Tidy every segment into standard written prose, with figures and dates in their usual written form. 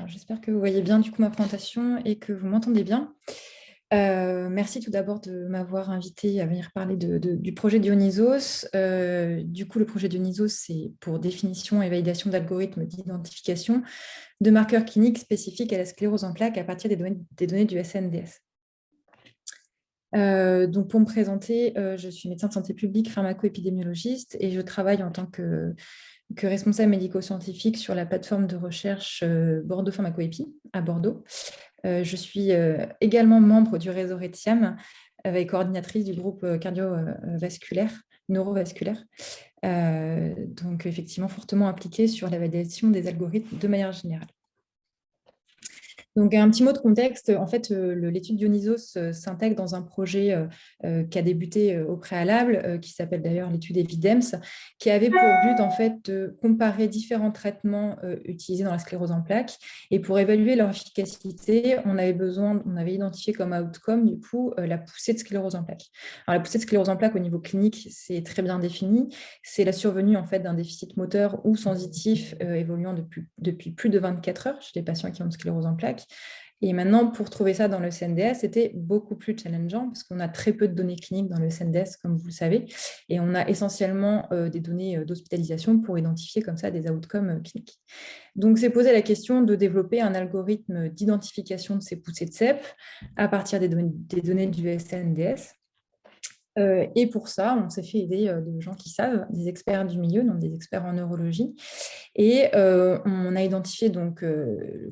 J'espère que vous voyez bien du coup ma présentation et que vous m'entendez bien. Merci tout d'abord de m'avoir invité à venir parler du projet Dionysos. Du coup, le projet Dionysos, c'est pour définition et validation d'algorithmes d'identification de marqueurs cliniques spécifiques à la sclérose en plaques à partir des données du SNDS. Donc pour me présenter, je suis médecin de santé publique, pharmaco-épidémiologiste et je travaille en tant que responsable médico-scientifique sur la plateforme de recherche Bordeaux Pharmacoépi à Bordeaux. Je suis également membre du réseau RETIAM et coordinatrice du groupe cardiovasculaire, neurovasculaire. Donc effectivement fortement impliquée sur la validation des algorithmes de manière générale. Donc, un petit mot de contexte, en fait, l'étude Dionysos s'intègre dans un projet qui a débuté au préalable, qui s'appelle d'ailleurs l'étude Evidems, qui avait pour but, en fait, de comparer différents traitements utilisés dans la sclérose en plaques. Et pour évaluer leur efficacité, on avait identifié comme outcome, du coup, la poussée de sclérose en plaques. Alors, la poussée de sclérose en plaques, au niveau clinique, c'est très bien défini. C'est la survenue, en fait, d'un déficit moteur ou sensitif évoluant depuis plus de 24 heures chez les patients qui ont une sclérose en plaques. Et maintenant, pour trouver ça dans le SNDS, c'était beaucoup plus challengeant parce qu'on a très peu de données cliniques dans le SNDS, comme vous le savez, et on a essentiellement des données d'hospitalisation pour identifier comme ça des outcomes cliniques. Donc, c'est posé la question de développer un algorithme d'identification de ces poussées de CEP à partir des données du SNDS. Et pour ça, on s'est fait aider de gens qui savent, des experts du milieu, donc des experts en neurologie. Et on a identifié, donc,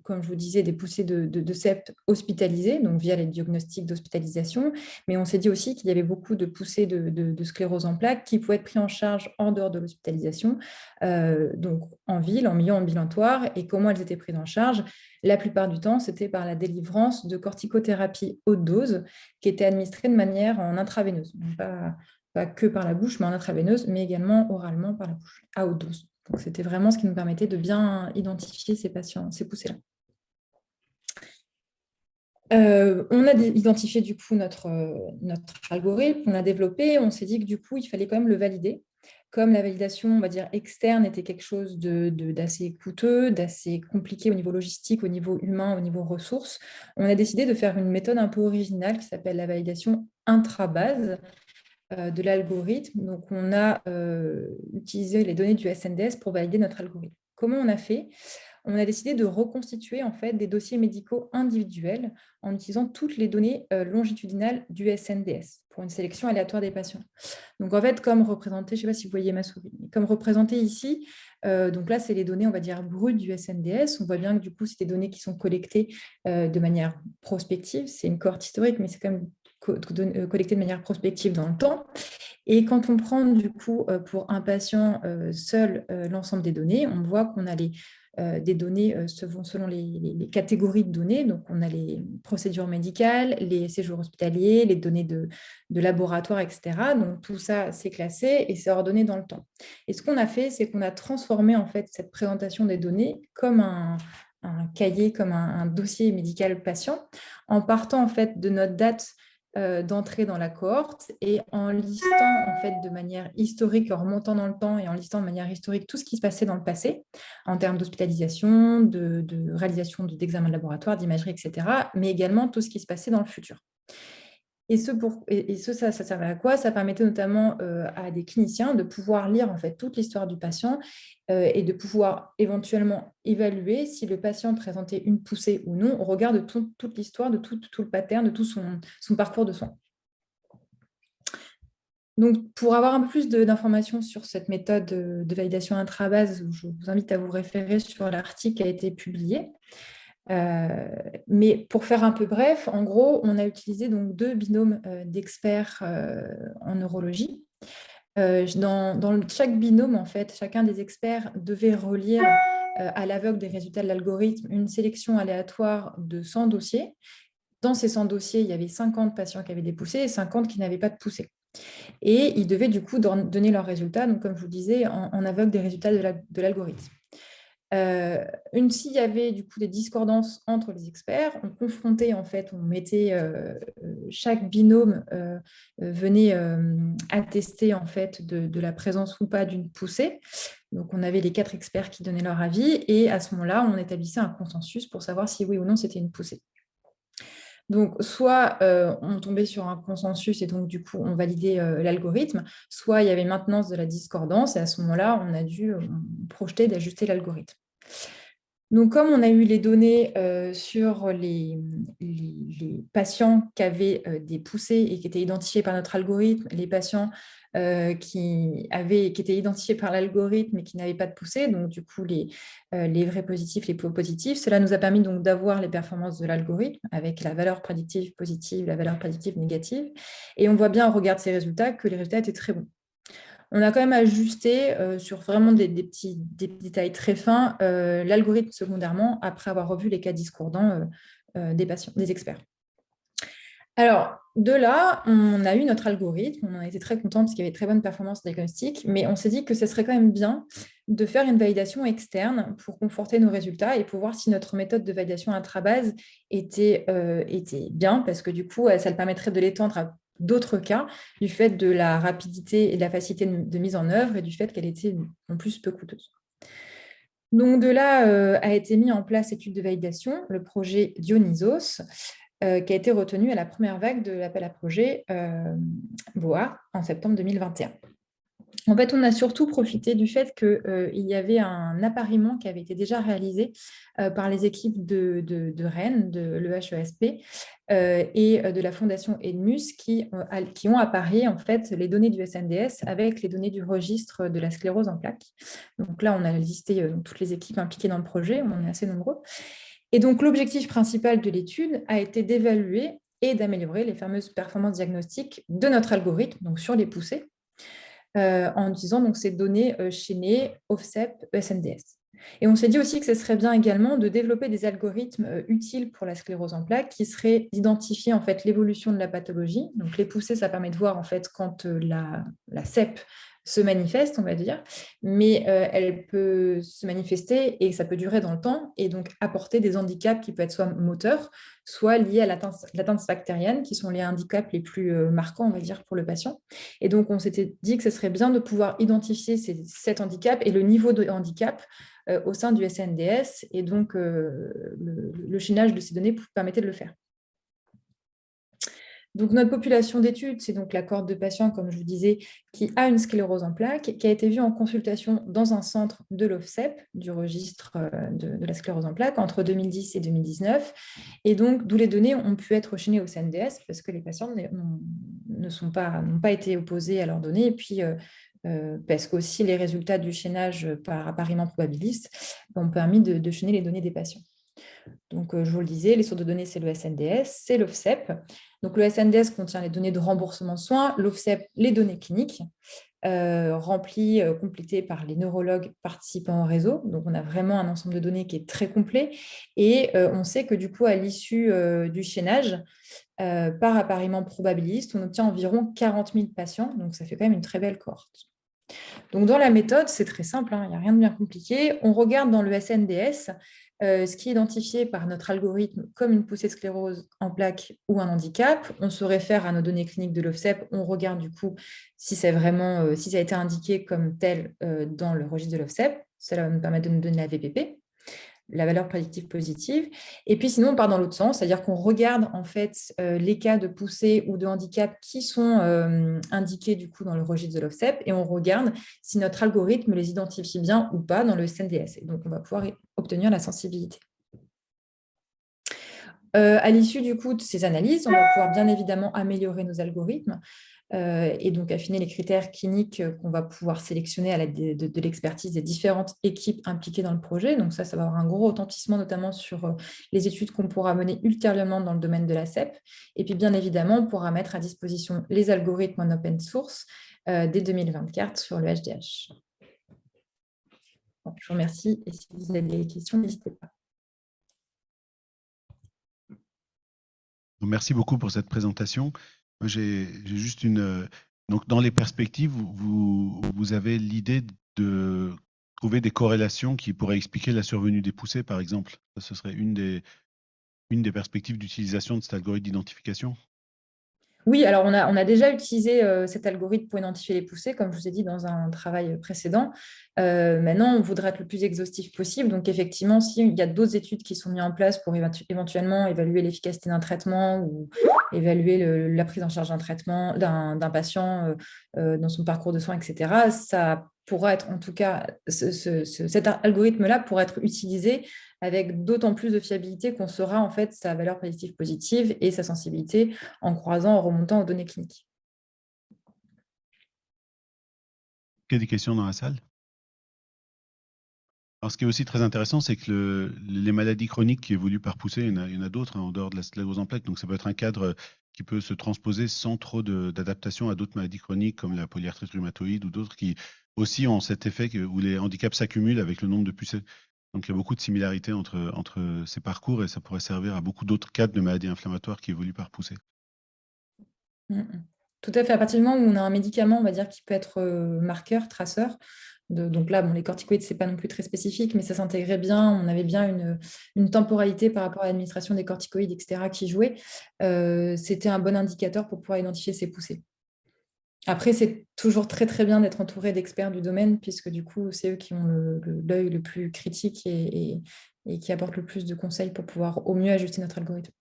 comme je vous disais, des poussées de CEP hospitalisées, donc via les diagnostics d'hospitalisation. Mais on s'est dit aussi qu'il y avait beaucoup de poussées de sclérose en plaques qui pouvaient être prises en charge en dehors de l'hospitalisation, donc en ville, en milieu ambulatoire. Et comment elles étaient prises en charge? La plupart du temps, c'était par la délivrance de corticothérapie haute dose qui était administrée de manière en intraveineuse. Donc pas que par la bouche, mais en intraveineuse, mais également oralement par la bouche, à haute dose. Donc, c'était vraiment ce qui nous permettait de bien identifier ces patients, ces poussées-là. On a identifié du coup notre algorithme, on l'a développé, on s'est dit que du coup, il fallait quand même le valider. Comme la validation, on va dire, externe était quelque chose d'assez coûteux, d'assez compliqué au niveau logistique, au niveau humain, au niveau ressources, on a décidé de faire une méthode un peu originale qui s'appelle la validation intra-base de l'algorithme. Donc, on a utilisé les données du SNDS pour valider notre algorithme. Comment on a fait? On a décidé de reconstituer en fait des dossiers médicaux individuels en utilisant toutes les données longitudinales du SNDS pour une sélection aléatoire des patients. Donc en fait, comme représenté, je ne sais pas si vous voyez ma souris, mais comme représenté ici, donc là, c'est les données, on va dire, brutes du SNDS. On voit bien que du coup, c'est des données qui sont collectées de manière prospective. C'est une cohorte historique, mais c'est quand même collecté de manière prospective dans le temps. Et quand on prend du coup pour un patient seul l'ensemble des données, on voit qu'on a des données selon les catégories de données. Donc, on a les procédures médicales, les séjours hospitaliers, les données de laboratoire, etc. Donc, tout ça, c'est classé et c'est ordonné dans le temps. Et ce qu'on a fait, c'est qu'on a transformé en fait cette présentation des données comme un cahier, comme un dossier médical patient, en partant en fait de notre date d'entrée dans la cohorte et en listant en fait de manière historique, en remontant dans le temps et en listant de manière historique tout ce qui se passait dans le passé en termes d'hospitalisation, de réalisation d'examens de laboratoire, d'imagerie, etc., mais également tout ce qui se passait dans le futur. Et ça servait à quoi? Ça permettait notamment à des cliniciens de pouvoir lire en fait toute l'histoire du patient et de pouvoir éventuellement évaluer si le patient présentait une poussée ou non au regard de toute l'histoire, de tout le pattern, de tout son parcours de soins. Donc, pour avoir un peu plus d'informations sur cette méthode de validation intra-base, je vous invite à vous référer sur l'article qui a été publié. Mais pour faire un peu bref, en gros, on a utilisé donc 2 binômes d'experts en neurologie. Dans chaque binôme, en fait, chacun des experts devait relire à l'aveugle des résultats de l'algorithme une sélection aléatoire de 100 dossiers. Dans ces 100 dossiers, il y avait 50 patients qui avaient des poussées et 50 qui n'avaient pas de poussées. Et ils devaient du coup donner leurs résultats, donc comme je vous disais, en aveugle des résultats de l'algorithme. S'il y avait du coup des discordances entre les experts, on confrontait en fait, on mettait chaque binôme venait attester en fait de la présence ou pas d'une poussée. Donc on avait les 4 experts qui donnaient leur avis et à ce moment-là, on établissait un consensus pour savoir si oui ou non c'était une poussée. Donc, soit on tombait sur un consensus et donc, du coup, on validait l'algorithme, soit il y avait maintenance de la discordance et à ce moment-là, on a dû projeter d'ajuster l'algorithme. Donc, comme on a eu les données sur les patients qui avaient des poussées et qui étaient identifiés par notre algorithme, les patients qui étaient identifiés par l'algorithme et qui n'avaient pas de poussée, donc du coup les vrais positifs, les faux positifs, cela nous a permis donc d'avoir les performances de l'algorithme avec la valeur prédictive positive, la valeur prédictive négative. Et on voit bien au regard de ces résultats que les résultats étaient très bons. On a quand même ajusté sur vraiment des petits détails très fins l'algorithme secondairement après avoir revu les cas discordants des patients, des experts. Alors, de là, on a eu notre algorithme, on en était très contents parce qu'il y avait très bonne performance diagnostique, mais on s'est dit que ce serait quand même bien de faire une validation externe pour conforter nos résultats et pour voir si notre méthode de validation intrabase était bien, parce que du coup, ça le permettrait de l'étendre à d'autres cas, du fait de la rapidité et de la facilité de mise en œuvre et du fait qu'elle était en plus peu coûteuse. Donc de là a été mis en place l'étude de validation, le projet Dionysos, qui a été retenu à la première vague de l'appel à projet BOA en septembre 2021. En fait, on a surtout profité du fait qu'il y avait un appariement qui avait été déjà réalisé par les équipes de Rennes, de l'EHESP et de la Fondation Edmus qui ont apparié en fait les données du SNDS avec les données du registre de la sclérose en plaques. Donc là, on a listé toutes les équipes impliquées dans le projet, on est assez nombreux. Et donc, l'objectif principal de l'étude a été d'évaluer et d'améliorer les fameuses performances diagnostiques de notre algorithme, donc sur les poussées, en utilisant donc ces données chaînées OFSEP, SNDS. Et on s'est dit aussi que ce serait bien également de développer des algorithmes utiles pour la sclérose en plaques qui seraient d'identifier en fait l'évolution de la pathologie. Donc les poussées, ça permet de voir en fait quand la CEP se manifeste, on va dire, mais elle peut se manifester et ça peut durer dans le temps et donc apporter des handicaps qui peuvent être soit moteurs, soit liés à l'atteinte bactérienne, qui sont les handicaps les plus marquants, on va dire, pour le patient. Et donc, on s'était dit que ce serait bien de pouvoir identifier cet handicap et le niveau de handicap au sein du SNDS. Et donc, le chaînage de ces données permettait de le faire. Donc, notre population d'études, c'est donc la cohorte de patients, comme je vous disais, qui a une sclérose en plaques, qui a été vue en consultation dans un centre de l'OFSEP, du registre de la sclérose en plaques, entre 2010 et 2019. Et donc, d'où les données ont pu être chaînées au CNDS, parce que les patients n'ont pas été opposés à leurs données. Et puis, parce qu'aussi les résultats du chaînage par appariement probabiliste ont permis de chaîner les données des patients. Donc, je vous le disais, les sources de données, c'est le SNDS, c'est l'OFSEP. Donc, le SNDS contient les données de remboursement de soins, l'OFSEP, les données cliniques, remplies, complétées par les neurologues participants au réseau. Donc, on a vraiment un ensemble de données qui est très complet. Et on sait que du coup, à l'issue du chaînage, par appariement probabiliste, on obtient environ 40 000 patients. Donc, ça fait quand même une très belle cohorte. Donc, dans la méthode, c'est très simple, il n'y a rien de bien compliqué. On regarde dans le SNDS ce qui est identifié par notre algorithme comme une poussée de sclérose en plaques ou un handicap. On se réfère à nos données cliniques de l'OFSEP. On regarde du coup si c'est vraiment, si ça a été indiqué comme tel dans le registre de l'OFSEP. Cela va nous permettre de nous donner la VPP, la valeur prédictive positive. Et puis sinon, on part dans l'autre sens, c'est-à-dire qu'on regarde en fait les cas de poussée ou de handicap qui sont indiqués du coup dans le registre de l'OFSEP et on regarde si notre algorithme les identifie bien ou pas dans le SNDS. Et donc, on va pouvoir obtenir la sensibilité. À l'issue du coup de ces analyses, on va pouvoir bien évidemment améliorer nos algorithmes et donc affiner les critères cliniques qu'on va pouvoir sélectionner à l'aide de l'expertise des différentes équipes impliquées dans le projet. Donc ça va avoir un gros retentissement notamment sur les études qu'on pourra mener ultérieurement dans le domaine de la CEP. Et puis bien évidemment, on pourra mettre à disposition les algorithmes en open source dès 2024 sur le HDH. Bon, je vous remercie et si vous avez des questions, n'hésitez pas. Merci beaucoup pour cette présentation. J'ai juste une... Donc, dans les perspectives, vous avez l'idée de trouver des corrélations qui pourraient expliquer la survenue des poussées, par exemple. Ça, ce serait une des perspectives d'utilisation de cet algorithme d'identification. Oui, alors on a déjà utilisé cet algorithme pour identifier les poussées, comme je vous ai dit dans un travail précédent. Maintenant, on voudrait être le plus exhaustif possible. Donc, effectivement, s'il y a d'autres études qui sont mises en place pour éventuellement évaluer l'efficacité d'un traitement ou évaluer la prise en charge d'un traitement, d'un patient dans son parcours de soins, etc., ça pourra être, en tout cas, cet algorithme-là pourra être utilisé avec d'autant plus de fiabilité qu'on saura en fait sa valeur prédictive positive et sa sensibilité en croisant, en remontant aux données cliniques. Il y a des questions dans la salle? Alors, ce qui est aussi très intéressant, c'est que les maladies chroniques qui évoluent par poussée, il y en a d'autres, hein, en dehors de la sclérose en plaques. Donc, ça peut être un cadre qui peut se transposer sans trop d'adaptation à d'autres maladies chroniques comme la polyarthrite rhumatoïde ou d'autres qui aussi ont cet effet où les handicaps s'accumulent avec le nombre de poussées. Donc, il y a beaucoup de similarités entre ces parcours et ça pourrait servir à beaucoup d'autres cadres de maladies inflammatoires qui évoluent par poussée. Tout à fait. À partir du moment où on a un médicament, on va dire, qui peut être marqueur, traceur, donc là, bon, les corticoïdes, ce n'est pas non plus très spécifique, mais ça s'intégrait bien. On avait bien une temporalité par rapport à l'administration des corticoïdes, etc., qui jouait. C'était un bon indicateur pour pouvoir identifier ces poussées. Après, c'est toujours très, très bien d'être entouré d'experts du domaine, puisque du coup, c'est eux qui ont l'œil le plus critique et qui apportent le plus de conseils pour pouvoir au mieux ajuster notre algorithme.